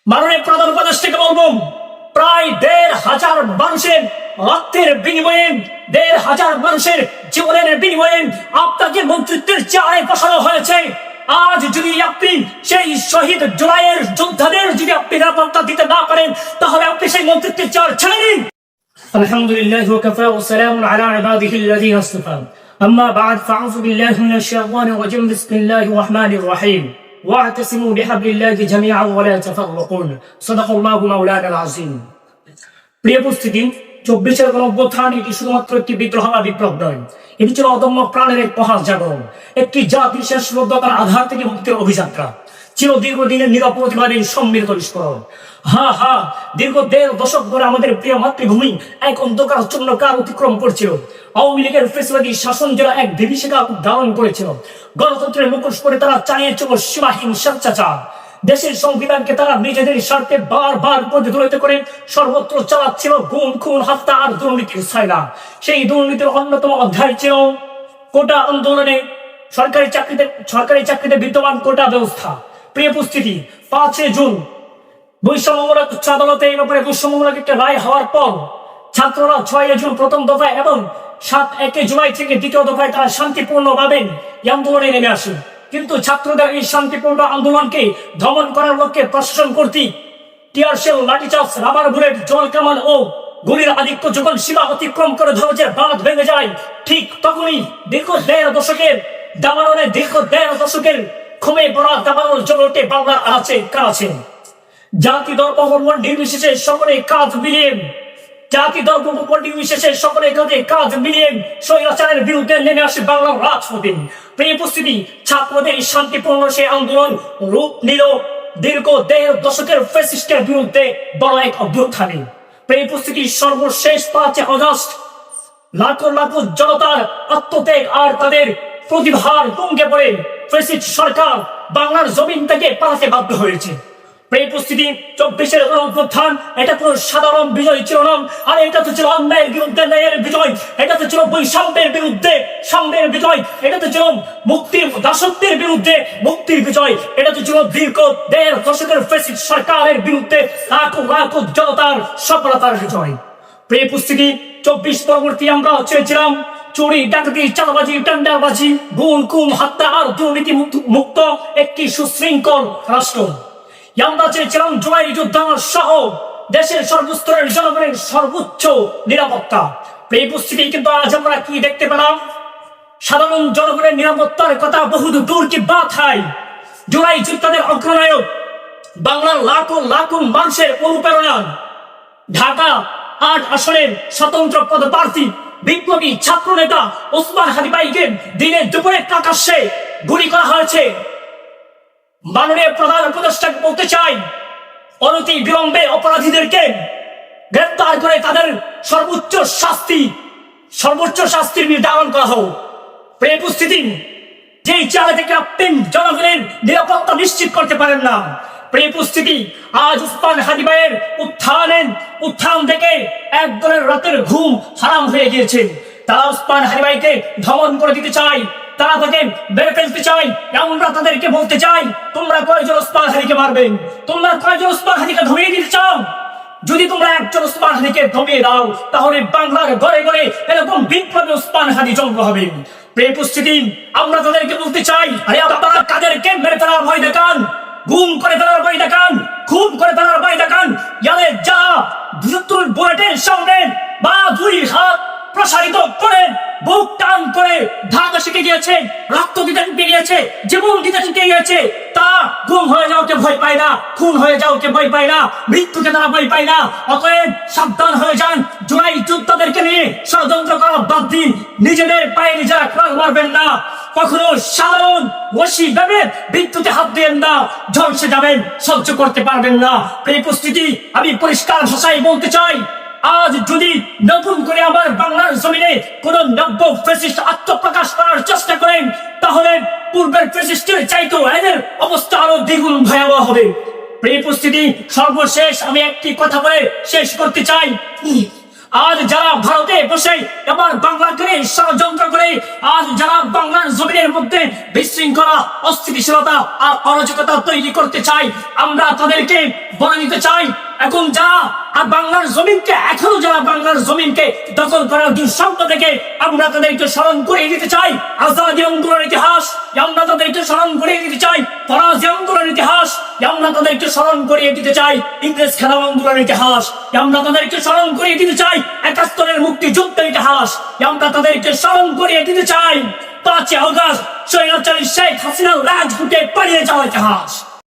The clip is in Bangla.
মাননীয় প্রধান উপদেষ্টাকে বলবো, প্রায় ১,৫০০ মানুষের রক্তের বিনিময়ে, ১,৫০০ মানুষের জীবনের বিনিময়ে আপনাকে মন্ত্রিত্বের চেয়ারে বসানো হয়েছে। আজ যদি আপনি সেই শহীদ জুলাইয়ের যোদ্ধাদের যদি আপনি নিরাপত্তা দিতে না পারেন, তাহলে আপনি সেই মন্ত্রিত্বের চেয়ার ছেড়ে দিন। আলহামদুলিল্লাহ ওয়া কাফা ওয়া সালামুন আলা ইবাদিহিল্লাযীনা ইসতাফা। আম্মা বা'দ, ফাআউযু বিল্লাহি মিনাশ শাইতানির রাজীম। বিসমিল্লাহির রাহমানির রাহিম। واعتصموا بحبل الله جميعا ولا تفرقوا صدق الله مولانا العظيم। প্রিয় উপস্থিতি, ২৪-এর গণঅভ্যুত্থান এটি শুধুমাত্র একটি বিদ্রোহ বা বিপ্লব নয়, এটি ছিল অদম্য প্রাণের এক মহা জাগরণ, একটি জাতির শেষবদ্ধতার আধার থেকে মুক্তির অভিযাত্রা, ছিল দীর্ঘদিনের নিরপরাধীর সম্মিলিত বিস্ফোরণ। দীর্ঘ ১.৫ দশক ধরে আমাদের প্রিয় মাতৃভূমি এক অন্ধকার চূর্ণকার অতিক্রম করছিল। আওয়ামী লীগের ফেসিবাদী শাসন যারা এক বিভীষিকা ধারণ করেছিল, গণতন্ত্রের মুখোশ করে তারা চালিয়েছিল সীমাহীন স্বেচ্ছাচার। দেশের সংবিধানকে তারা নিজেদের স্বার্থে বারবার প্রতিফলিত করে সর্বত্র চালাচ্ছিল গুম, খুন, হত্যা আর দুর্নীতির ছায়া। সেই দুর্নীতির অন্যতম অধ্যায় ছিল কোটা আন্দোলনে সরকারি চাকরিতে বিদ্যমান কোটা ব্যবস্থা। প্রিয় উপস্থিতি, ৫ জুন বৈষম্যমূলক উচ্চ আদালতে এই ব্যাপারে বৈষম্যমূলক একটা রায় হওয়ার পর ছাত্ররা ৬ জুন প্রথম দফায় এবং ৭ জুলাই থেকে দ্বিতীয় দফায় তারা শান্তিপূর্ণভাবে এই আন্দোলনে নেমে আসে। কিন্তু ছাত্রদের এই শান্তিপূর্ণ আন্দোলনকে দমন করার লক্ষ্যে প্রশাসন কর্তৃক টিয়ারশেল, লাঠিচার্জ, রাবার বুলেট, জল কামান ও গুলির আধিক্য যখন সীমা অতিক্রম করে ধৈর্যের বাঁধ ভেঙে যায়, ঠিক তখনই দীর্ঘ ১.৫ দশকের দামাননে, দীর্ঘ ১.৫ দশকের ক্ষমে পড়া দামানল জ্বলে ওঠে বাংলার কাছে। জাতি ধর্ম নির্বিশেষে সকলে কাজ মিলিয়ে কাজ মিলিয়ে স্বৈরাচারের বিরুদ্ধে নেমে আসে বাংলার রাজপথে। প্রিয় উপস্থিতি, ছাত্রদের শান্তিপূর্ণ সেই আন্দোলন রূপ নিল দীর্ঘ ১.৫ দশকের ফ্যাসিস্টের বিরুদ্ধে বড় এক অভ্যুত্থানে। প্রিয় উপস্থিতি, সর্বশেষ ৫ আগস্ট লাখো লাখো জনতার আত্মত্যাগ আর তাদের প্রতিভার তুঙ্গে পড়ে ফ্যাসিস্ট সরকার বাংলার জমিন থেকে পালাতে বাধ্য হয়েছে। প্রিয় উপস্থিতি, ২৪-এর গণঅভ্যুত্থান এটা কোনো সাধারণ বিজয় ছিল না, আর এটা তো ছিল অন্যায়ের বিরুদ্ধে ন্যায়ের বিজয়, এটা তো ছিল বৈষম্যের বিরুদ্ধে সাম্যের বিজয়, এটা তো ছিল মুক্তির দাসত্বের বিরুদ্ধে মুক্তির বিজয়, এটা তো ছিল দীর্ঘ ১.৫ দশকের ফ্যাসিস্ট সরকারের বিরুদ্ধে লাখো লাখো জনতার সফলতার বিজয়। প্রিয় উপস্থিতি, ২৪ পরবর্তী আমরা চেয়েছিলাম চুরি, ডাকাতি, চাঁদাবাজি, টেন্ডারবাজি, গুম, খুন, হত্যা আর দুর্নীতি মুক্ত একটি সুশৃঙ্খল রাষ্ট্র। আমরা চেয়েছিলাম জুলাই যোদ্ধা সহ দেশের সর্বস্তরের জনগণের সর্বোচ্চ নিরাপত্তা। এই উপস্থিতি, কিন্তু আজ আমরা কি দেখতে পেলাম? সাধারণ জনগণের নিরাপত্তার কথা বহু দূর কি বাত হয়। জুলাই যোদ্ধাদের অগ্রনায়ক, বাংলার লাখো লাখো মানুষের অনুপ্রেরণা, ঢাকা ৮ আসনের স্বতন্ত্র পদপ্রার্থী বিপ্লবী ছাত্র নেতা ওসমান হাদি ভাইকে দিনে দুপুরে প্রকাশ্যে গুলি করা হয়েছে। মাননীয় প্রধান উপদেষ্টাকে বলতে চাই, অনতি বিলম্বে অপরাধীদেরকে গ্রেফতার করে তাদের সর্বোচ্চ শাস্তির নির্ধারণ করা হোক। প্রিয় উপস্থিতি, যেই চেয়ার থেকে আপনি জনগণের নিরাপত্তা নিশ্চিত করতে পারেন না। প্রিয় উপস্থিতি, আজ ওসমান হাদি ভাইয়ের উত্থান থেকে একদলের রাতের ঘুম হারাম হয়ে গিয়েছে। তারা ওসমান হাদি ভাইকে দমন করে দিতে চায়, তারা তাকে মেরে ফেলতে চাই। আমরা তাদেরকে বলতে চাই, তোমরা কয়জন ওসমান হাদিকে মারবেন? তোমরা কয়জন ওসমান হাদিকে ধমিয়ে দিতে চাও? যদি তোমরা একজন ওসমান হাদিকে ধমিয়ে দাও, তাহলে বাংলার ঘরে ঘরে এরকম বিপ্লবী ওসমান হাদি জন্ম হবে। প্রিয় উপস্থিতি, আমরা তাদেরকে বলতে চাই, আরে আপনারা কাদেরকে মেরে ফেলার ভয় দেখান, গুম করে ফেলার ভয় দেখান, খুন করে ফেলার ভয় দেখান, ইয়ালে যা বৃহত্তর বুলেটের সামনে বা ২ হাত প্রসারিত করে বুক টান করে ঢাকা শিখে গিয়েছে, রক্ত দিতে শিখে গিয়েছে, জীবন দিতে শিখে গিয়েছে, তা গুম হয়ে যাওয়াকে ভয় পায় না, খুন হয়ে যাওয়াকে ভয় পায় না, মৃত্যুকে তারা ভয় পায় না। অতএব সাবধান হয়ে যান, জুলাই যোদ্ধাদেরকে নিয়ে ষড়যন্ত্র করা বাদ দিন, নিজেদের পায়ে নিজেরা খড় মারবেন না, কখনো সাধারণ ওসি ভেবে বিদ্যুতে হাত দিবেন না, ঝলসে যাবেন, সহ্য করতে পারবেন না। এই উপস্থিতি, আমি পরিষ্কার ভাষায় বলতে চাই, আজ যদি নতুন করে আবার বাংলার জমিনে কোন নব্য ফ্যাসিস্ট আত্মপ্রকাশ করার চেষ্টা করেন, তাহলে পূর্বের ফ্যাসিস্টের চাইতেও এদের অবস্থা আরো দ্বিগুণ ভয়াবহ হবে। প্রিয় উপস্থিতি, সর্বশেষ আমি একটি কথা বলে শেষ করতে চাই। আজ যারা ভারতে বসে এবার বাংলাকে ষড়যন্ত্র করে, আজ যারা বাংলার জমিনের মধ্যে বিশৃঙ্খলা, অস্থিতিশীলতা আর অরাজকতা তৈরি করতে চায়, আমরা তাদেরকে বলে দিতে চাই, এখন যারা বাংলার জমিনকে দখল করার দুঃস্বপ্ন থেকে আমরা তাদেরকে স্মরণ করিয়ে দিতে চাই আজাদী আন্দোলনের ইতিহাস, আমরা তাদেরকে স্মরণ করিয়ে দিতে চাই ফরাজি আন্দোলনের ইতিহাস, আমরা তাদেরকে স্মরণ করিয়ে দিতে চাই ইংরেজ খেলাফত আন্দোলনের ইতিহাস, আমরা তাদেরকে স্মরণ করিয়ে দিতে চাই ৭১ মুক্তিযুদ্ধের ইতিহাস, আমরা তাদেরকে স্মরণ করিয়ে দিতে চাই ৫ই আগস্ট স্বৈরাচারী শেখ হাসিনার রাজপুতে পালিয়ে যাওয়ার ইতিহাস।